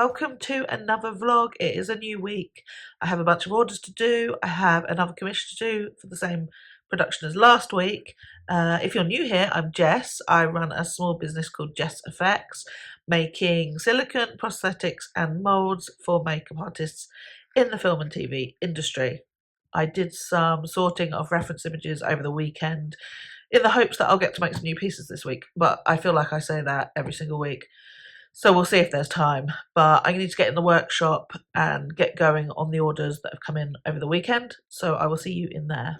welcome to another vlog. It is a new week. I have a bunch of orders to do. I have another commission to do for the same production as last week. If you're new here, I'm Jess. I run a small business called Jess Effects, making silicone, prosthetics and moulds for makeup artists in the film and TV industry. I did some sorting of reference images over the weekend in the hopes that I'll get to make some new pieces this week, but I feel like I say that every single week. So we'll see if there's time, but I need to get in the workshop and get going on the orders that have come in over the weekend. So I will see you in there.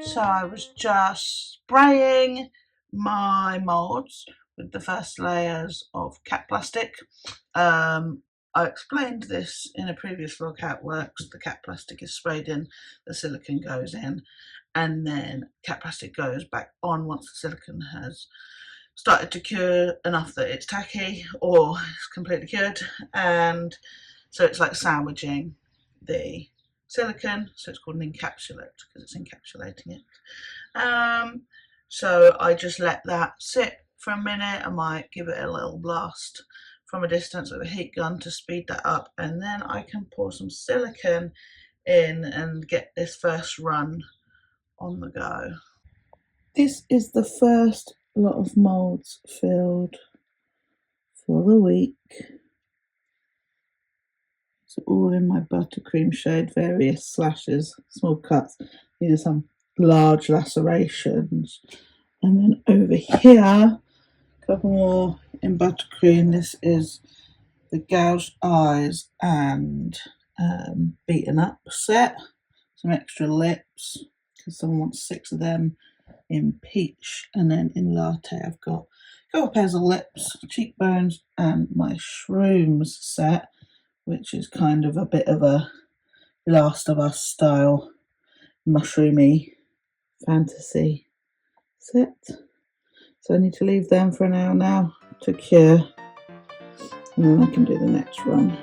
So I was just spraying my moulds with the first layers of cat plastic. I explained this in a previous vlog how it works. The cat plastic is sprayed in, the silicone goes in, and then cat plastic goes back on once the silicone has started to cure enough that it's tacky or it's completely cured. And so it's like sandwiching the silicone, so it's called an encapsulate because it's encapsulating it. So I just let that sit for a minute. I might give it a little blast from a distance with a heat gun to speed that up, and then I can pour some silicone in and get this first run on the go. This is the first lot of moulds filled for the week. It's all in my buttercream shade, various slashes, small cuts. These are some large lacerations. And then over here, a couple more in buttercream. This is the gouged eyes and beaten up set. Some extra lips, because someone wants 6 of them in peach. And then in latte, I've got a couple pairs of lips, cheekbones, and my shrooms set, which is kind of a bit of a Last of Us style mushroomy fantasy set. So I need to leave them for an hour now to cure, and then I can do the next run.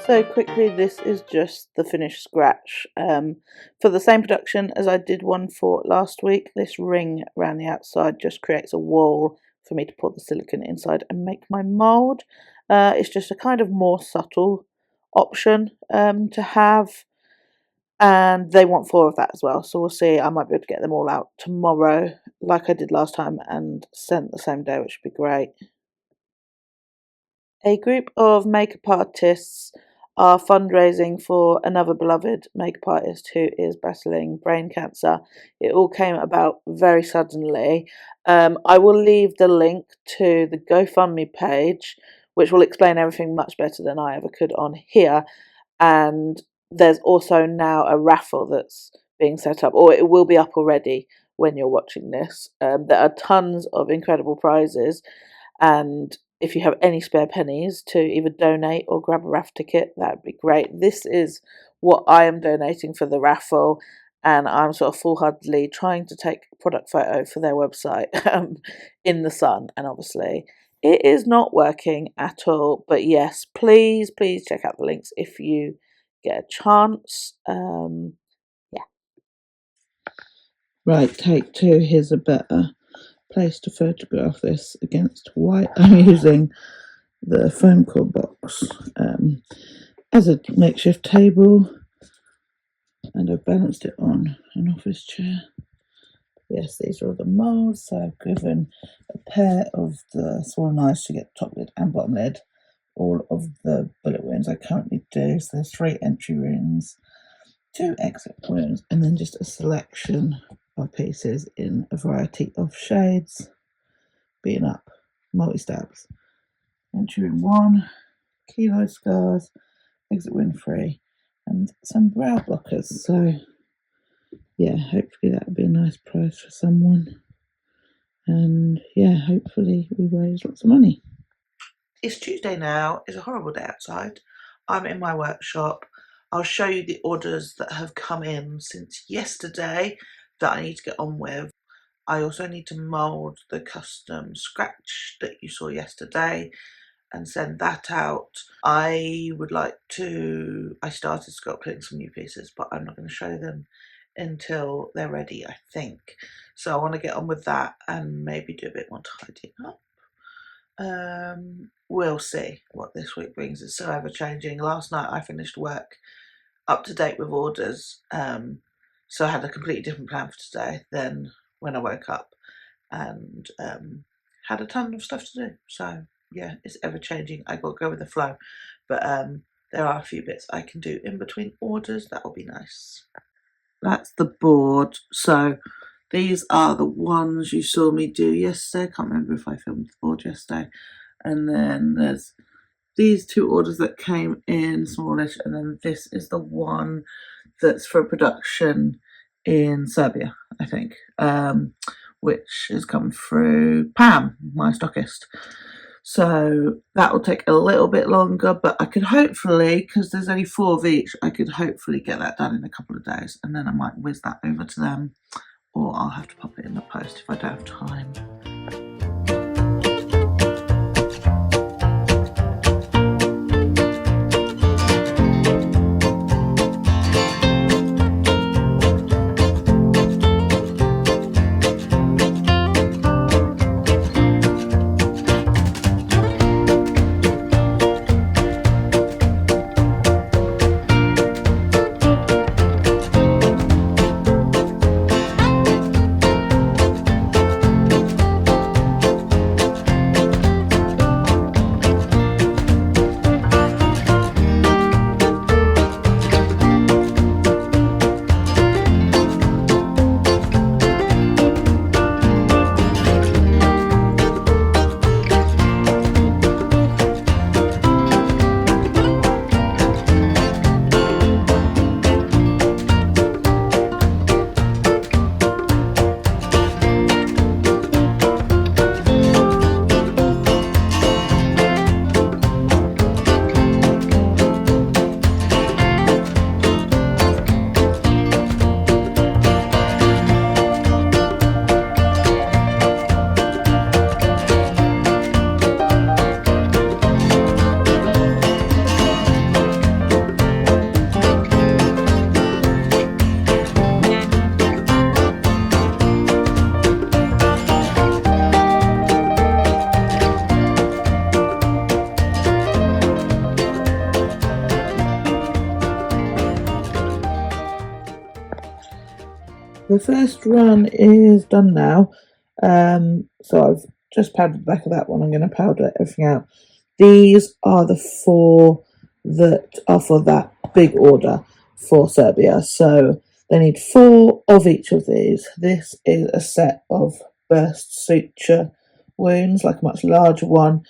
So quickly, this is just the finished scratch for the same production as I did one for last week. This ring around the outside just creates a wall for me to put the silicone inside and make my mould. It's just a kind of more subtle option to have. and they want 4 of that as well. So we'll see. I might be able to get them all out tomorrow, like I did last time, and sent the same day, which would be great. A group of makeup artists are fundraising for another beloved makeup artist who is battling brain cancer. It all came about very suddenly. I will leave the link to the GoFundMe page, which will explain everything much better than I ever could on here. And there's also now a raffle that's being set up, or it will be up already when you're watching this. There are tons of incredible prizes, and if you have any spare pennies to either donate or grab a raffle ticket, that would be great. This is what I am donating for the raffle, and I'm sort of full-heartedly trying to take a product photo for their website in the sun, and obviously it is not working at all. But yes, please check out the links if you get a chance. Yeah. Right, take 2. Here's a better place to photograph this against white. I'm using the foam core box as a makeshift table, and I've balanced it on an office chair. Yes, these are all the moulds, so I've given a pair of the smaller knives to get top lid and bottom lid. All of the bullet wounds I currently do, so there's 3 entry wounds, 2 exit wounds, and then just a selection of pieces in a variety of shades, being up multi-stabs. Entry wound 1, keloid scars, exit wound 3, and some brow blockers. So yeah, hopefully that'll be a nice prize for someone. And yeah, hopefully we raise lots of money. It's Tuesday now. It's a horrible day outside. I'm in my workshop. I'll show you the orders that have come in since yesterday that I need to get on with. I also need to mould the custom scratch that you saw yesterday and send that out. I started sculpting some new pieces, but I'm not going to show them until they're ready, I think. So I want to get on with that and maybe do a bit more tidying up. We'll see what this week brings. It's so ever changing. Last night I finished work up to date with orders, so I had a completely different plan for today than when I woke up, and had a ton of stuff to do. So yeah, it's ever changing. I got to go with the flow, but there are a few bits I can do in between orders. That will be nice. That's the board. So these are the ones you saw me do yesterday. I can't remember if I filmed the board yesterday. And then there's these 2 orders that came in smallish, and then this is the one that's for production in Serbia, I think, which has come through Pam, my stockist. So that will take a little bit longer, but I could hopefully, because there's only 4 of each, I could hopefully get that done in a couple of days, and then I might whiz that over to them, or I'll have to pop it in the post if I don't have time. The first run is done now. So I've just powdered the back of that one. I'm going to powder everything out. These are the 4 that are for that big order for Serbia. So they need 4 of each of these. This is a set of burst suture wounds, like a much larger one.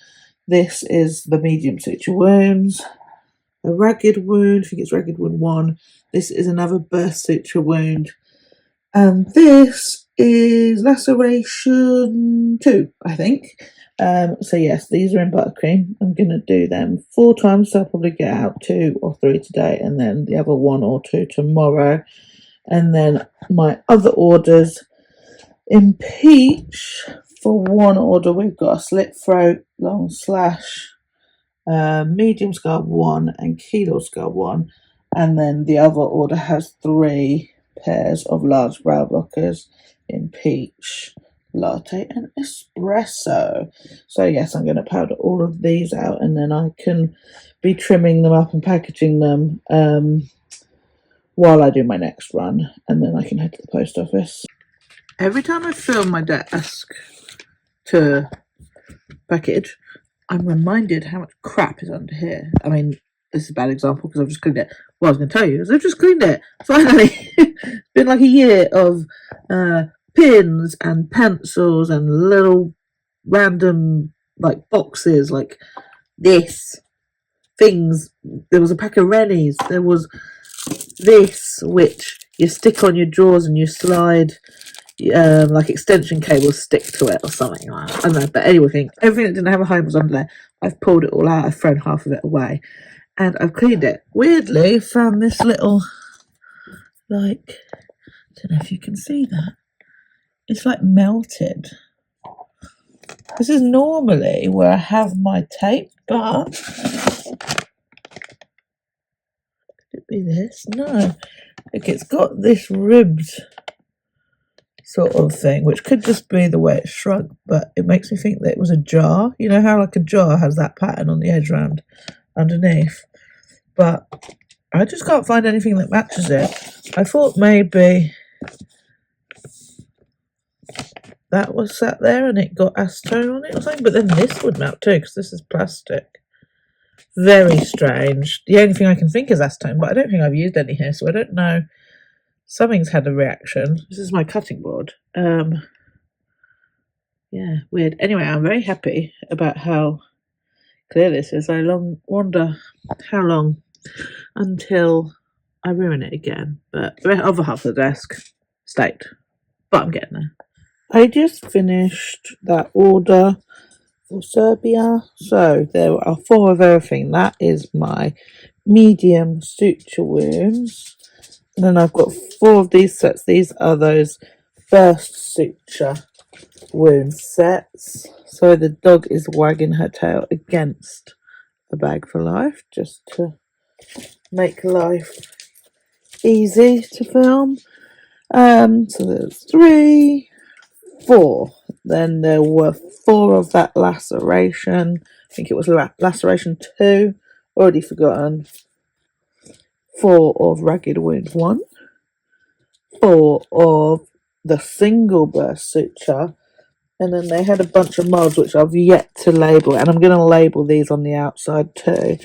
This is the medium suture wounds. A ragged wound, I think it's ragged wound 1. This is another burst suture wound. And this is laceration 2, I think. So yes, these are in buttercream. I'm going to do them 4 times, so I'll probably get out 2 or 3 today, and then the other 1 or 2 tomorrow. And then my other orders in peach, for 1 order, we've got a slit throat, long slash, medium scar 1, and kilo scar 1. And then the other order has 3 pairs of large brow blockers in peach, latte, and espresso. So yes, I'm going to powder all of these out, and then I can be trimming them up and packaging them while I do my next run, and then I can head to the post office. Every time I film my desk to package, I'm reminded how much crap is under here. I mean, this is a bad example because I've just cleaned it. What I was going to tell you is I've just cleaned it. Finally, it's been like a year of pins and pencils and little random like boxes like this things. There was a pack of Rennies. There was this which you stick on your drawers and you slide like extension cables stick to it or something like that. I don't know, but anyway, everything that didn't have a home was under there. I've pulled it all out. I've thrown half of it away, and I've cleaned it. Weirdly, found this little, like, I don't know if you can see that. It's like melted. This is normally where I have my tape, but could it be this? No. Like, it's got this ribbed sort of thing, which could just be the way it's shrunk, but it makes me think that it was a jar. You know how like a jar has that pattern on the edge round underneath, but I just can't find anything that matches it. I thought maybe that was sat there and it got acetone on it or something, but then this would melt too because this is plastic. Very strange. The only thing I can think is acetone, but I don't think I've used any here, so I don't know. Something's had a reaction. This is my cutting board. Yeah, weird. Anyway, I'm very happy about how clear this is. I wonder how long until I ruin it again. But the other half of the desk stayed. But I'm getting there. I just finished that order for Serbia. So there are 4 of everything. That is my medium suture wounds. And then I've got 4 of these sets. These are those burst suture wound sets. So the dog is wagging her tail against a bag for life, just to make life easy to film. So there's 3, 4. Then there were 4 of that laceration. I think it was laceration 2. Already forgotten. 4 of ragged wound 1. 4 of the single burst suture. And then they had a bunch of molds which I've yet to label, and I'm going to label these on the outside too.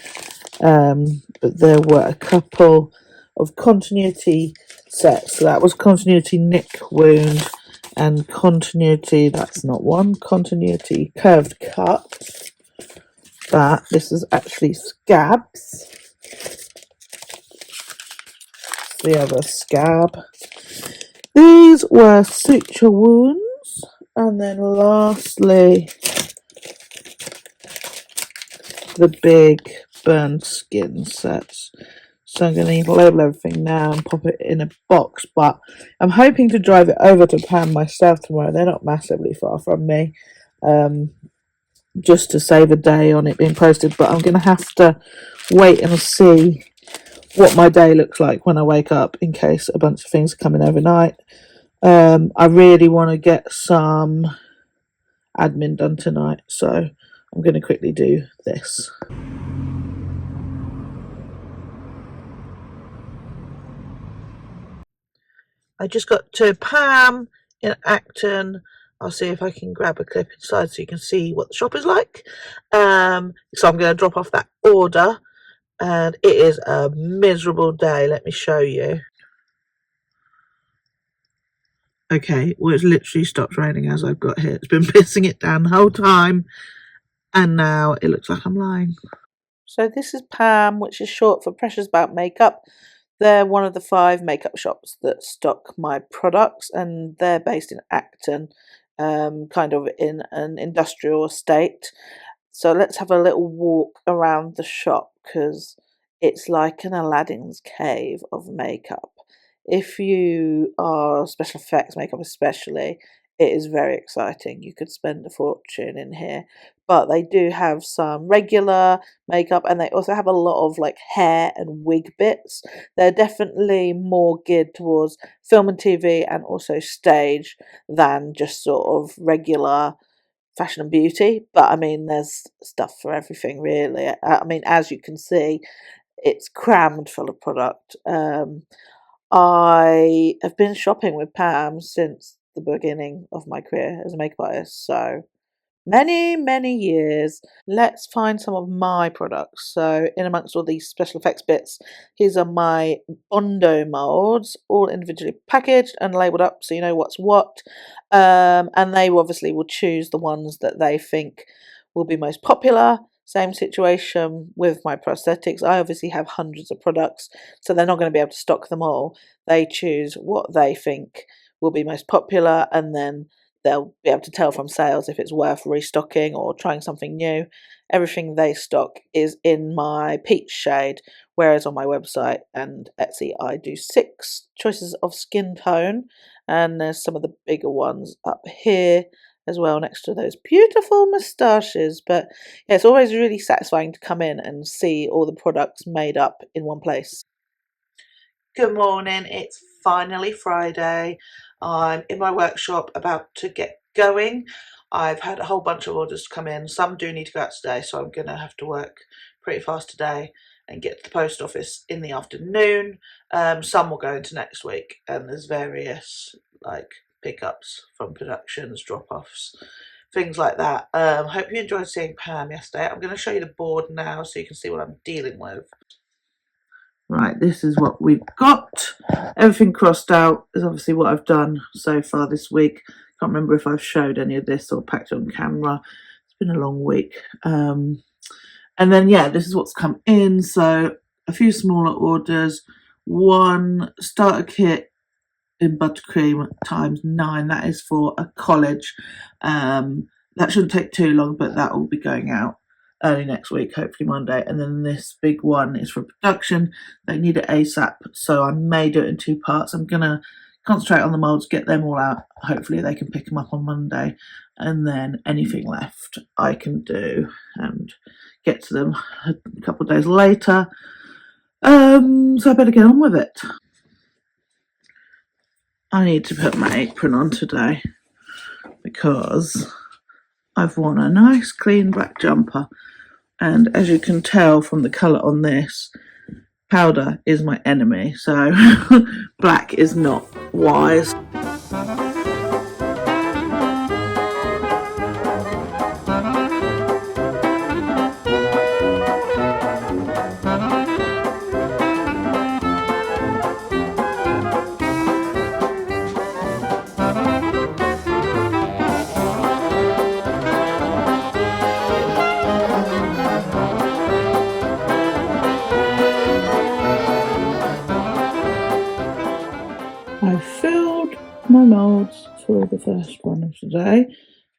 But there were a couple of continuity sets. So that was continuity nick wound and continuity, that's not one, continuity curved cut. But this is actually scabs. The other scab. These were suture wounds. And then lastly, the big burned skin sets. So I'm going to label everything now and pop it in a box. But I'm hoping to drive it over to Pam myself tomorrow. They're not massively far from me. Just to save a day on it being posted. But I'm going to have to wait and see what my day looks like when I wake up, in case a bunch of things are coming overnight. I really want to get some admin done tonight, so I'm going to quickly do this. I just got to Pam in Acton. I'll see if I can grab a clip inside so you can see what the shop is like. So I'm going to drop off that order, and it is a miserable day. Let me show you. Okay, well, it's literally stopped raining as I've got here. It's been pissing it down the whole time, and now it looks like I'm lying. So this is Pam, which is short for Precious About Makeup. They're one of the 5 makeup shops that stock my products, and they're based in Acton, kind of in an industrial estate. So let's have a little walk around the shop because it's like an Aladdin's cave of makeup. If you are special effects makeup especially, it is very exciting. You could spend a fortune in here. But they do have some regular makeup, and they also have a lot of like hair and wig bits. They're definitely more geared towards film and TV and also stage than just sort of regular fashion and beauty. But I mean, there's stuff for everything really. I mean, as you can see, it's crammed full of product. I have been shopping with Pam since the beginning of my career as a makeup artist, so many, many years. Let's find some of my products. So in amongst all these special effects bits, here's are my Bondo molds, all individually packaged and labelled up so you know what's what. And they obviously will choose the ones that they think will be most popular. Same situation with my prosthetics. I obviously have hundreds of products, so they're not going to be able to stock them all. They choose what they think will be most popular, and then they'll be able to tell from sales if it's worth restocking or trying something new. Everything they stock is in my peach shade, whereas on my website and Etsy I do 6 choices of skin tone, and there's some of the bigger ones up here as well next to those beautiful moustaches. But yeah, it's always really satisfying to come in and see all the products made up in one place. Good morning, it's finally Friday. I'm in my workshop about to get going. I've had a whole bunch of orders come in. Some do need to go out today, so I'm going to have to work pretty fast today and get to the post office in the afternoon. Some will go into next week, and there's various like pickups from productions, drop-offs, things like that. Hope you enjoyed seeing Pam yesterday. I'm going to show you the board now so you can see what I'm dealing with. Right, this is what we've got. Everything crossed out is obviously what I've done so far this week. Can't remember if I've showed any of this or packed it on camera. It's been a long week. And then, yeah, this is what's come in. So a few smaller orders. One starter kit in buttercream ×9. That is for a college. That shouldn't take too long, but that will be going out early next week, hopefully Monday. And then this big one is for production. They need it ASAP, so I may do it in 2 parts. I'm going to concentrate on the moulds, get them all out. Hopefully they can pick them up on Monday. And then anything left I can do and get to them a couple of days later. So I better get on with it. I need to put my apron on today because I've worn a nice clean black jumper, and as you can tell from the colour on this, powder is my enemy, so black is not wise. I filled my moulds for the first one of today.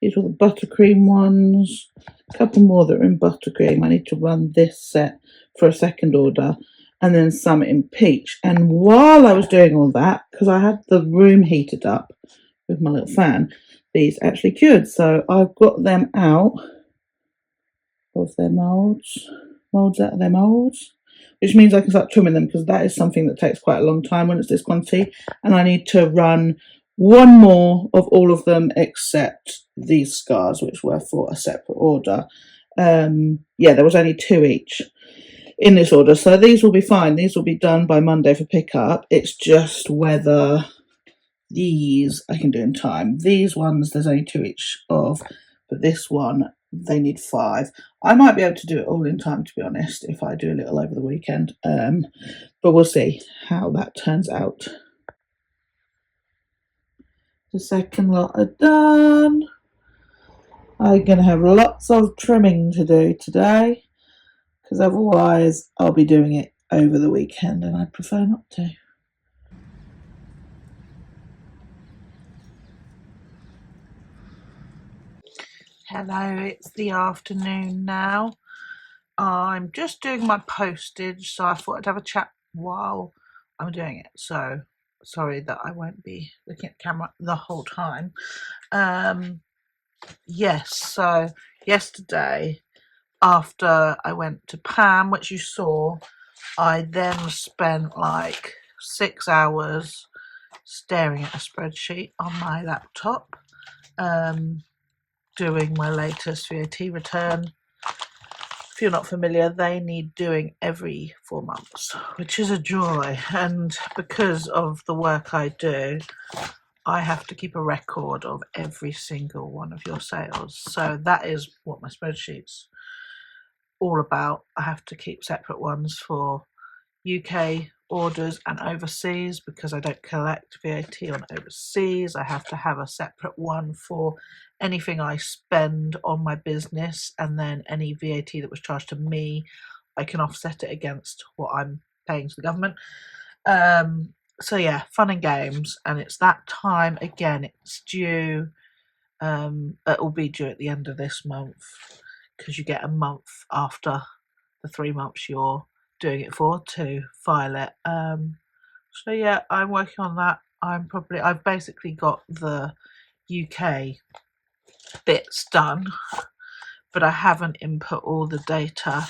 These were the buttercream ones. A couple more that are in buttercream. I need to run this set for a second order, and then some in peach. And while I was doing all that, because I had the room heated up with my little fan, these actually cured. So I've got them out of their moulds out of their moulds, which means I can start trimming them, because that is something that takes quite a long time when it's this quantity. And I need to run one more of all of them except these scars, which were for a separate order. Yeah, there was only 2 each in this order, so these will be fine. These will be done by Monday for pickup. It's just whether These I can do in time. These ones, there's only 2 each of, but this one, they need 5. I might be able to do it all in time, to be honest, if I do a little over the weekend. But we'll see how that turns out. The second lot are done. I'm going to have lots of trimming to do today, because otherwise I'll be doing it over the weekend and I prefer not to. Hello, it's the afternoon now. I'm just doing my postage, so I thought I'd have a chat while I'm doing it. So sorry that I won't be looking at the camera the whole time. Yes, so yesterday after I went to Pam, which you saw, I then spent like 6 hours staring at a spreadsheet on my laptop, doing my latest VAT return. If you're not familiar, they need doing every 4 months, which is a joy. And because of the work I do, I have to keep a record of every single one of your sales. So that is what my spreadsheet's all about. I have to keep separate ones for UK orders and overseas because I don't collect VAT on overseas. I have to have a separate one for anything I spend on my business, and then any VAT that was charged to me, I can offset it against what I'm paying to the government. So yeah, fun and games, and it's that time again. It's due. It will be due at the end of this month because you get a month after the 3 months you're doing it for to file it. So yeah, I'm working on that. I've basically got the UK bits done, but I haven't input all the data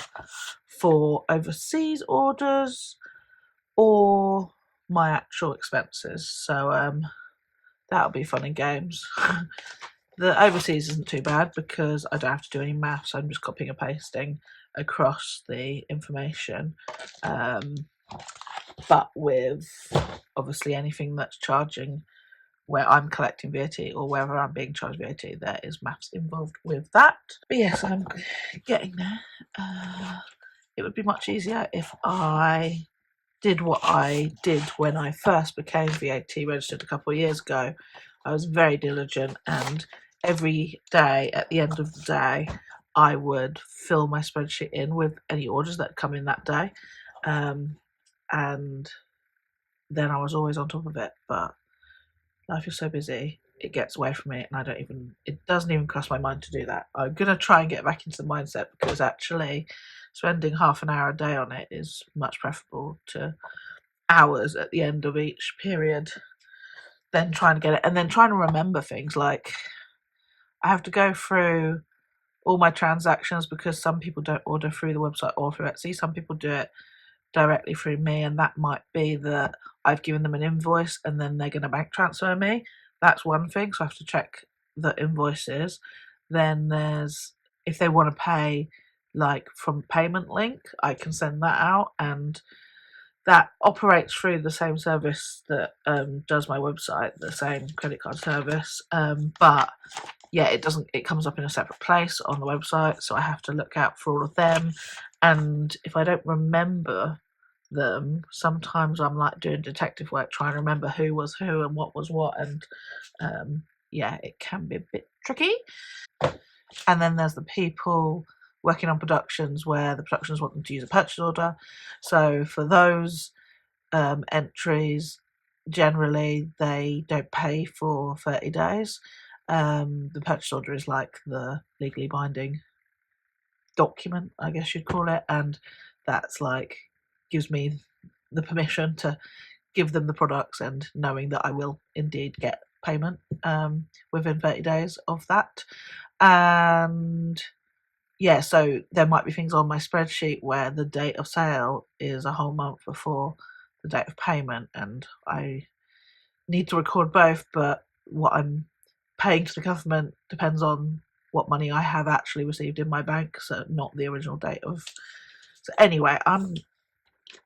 for overseas orders or my actual expenses. So that'll be fun and games. The overseas isn't too bad because I don't have to do any maths. I'm just copying and pasting across the information. But with obviously anything that's charging where I'm collecting VAT or wherever I'm being charged VAT, there is maths involved with that. But yes, I'm getting there. It would be much easier if I did what I did when I first became VAT registered a couple of years ago. I was very diligent, and every day at the end of the day, I would fill my spreadsheet in with any orders that come in that day. And then I was always on top of it. But life is so busy, it gets away from me, and it doesn't even cross my mind to do that. I'm going to try and get back into the mindset because actually spending half an hour a day on it is much preferable to hours at the end of each period, then trying to get it, and then trying to remember things. Like, I have to go through all my transactions because some people don't order through the website or through Etsy. Some people do it directly through me, and that might be that I've given them an invoice and then they're going to bank transfer me. That's one thing, so I have to check the invoices. Then there's, if they want to pay like from payment link, I can send that out, and that operates through the same service that does my website, the same credit card service. But yeah, it comes up in a separate place on the website, so I have to look out for all of them. And if I don't remember them, sometimes I'm like doing detective work trying to remember who was who and what was what, and yeah, it can be a bit tricky. And then there's the people working on productions where the productions want them to use a purchase order. So for those entries, generally they don't pay for 30 days. The purchase order is like the legally binding document, I guess you'd call it, and that's like gives me the permission to give them the products, and knowing that I will indeed get payment within 30 days of that. And yeah, so there might be things on my spreadsheet where the date of sale is a whole month before the date of payment, and I need to record both, but what I'm paying to the government depends on what money I have actually received in my bank, so not the original date of. So anyway, I'm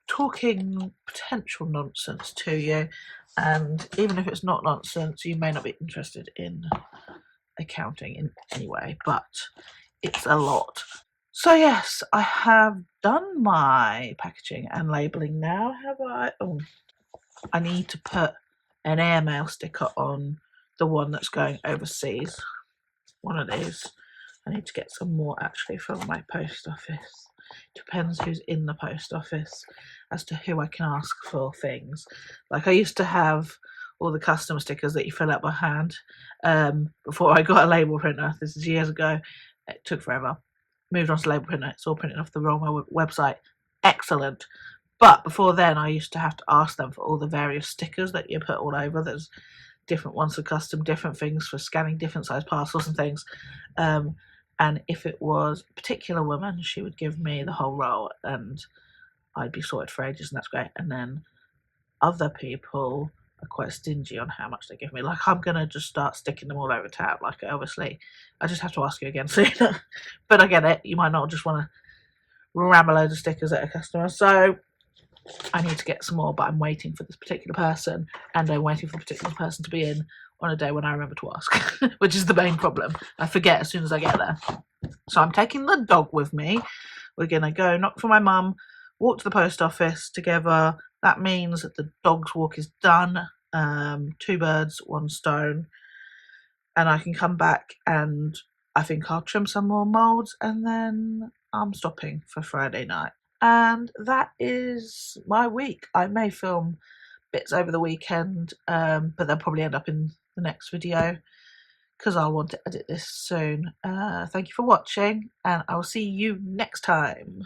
talking potential nonsense to you. And even if it's not nonsense, you may not be interested in accounting in any way, but it's a lot. So yes, I have done my packaging and labelling now, have I? Oh, I need to put an airmail sticker on the one that's going overseas. One of these. I need to get some more actually from my post office. Depends who's in the post office as to who I can ask for things. Like I used to have all the customer stickers that you fill out by hand before I got a label printer. This is years ago. It took forever. Moved on to label printer. It's all printed off the wrong website. Excellent. But before then, I used to have to ask them for all the various stickers that you put all over. There's different ones for custom, different things for scanning different size parcels and things. And if it was a particular woman, she would give me the whole roll and I'd be sorted for ages, and that's great. And then other people are quite stingy on how much they give me. Like, I'm going to just start sticking them all over town. Like, obviously, I just have to ask you again soon. But I get it. You might not just want to ram a load of stickers at a customer. So I need to get some more, but I'm waiting for this particular person, and I'm waiting for the particular person to be in on a day when I remember to ask, which is the main problem. I forget as soon as I get there. So I'm taking the dog with me. We're going to go knock for my mum, walk to the post office together. That means that the dog's walk is done. 2 birds, 1 stone. And I can come back and I think I'll trim some more moulds, and then I'm stopping for Friday night. And that is my week. I may film bits over the weekend, but they'll probably end up in the next video because I'll want to edit this soon. Thank you for watching, and I will see you next time.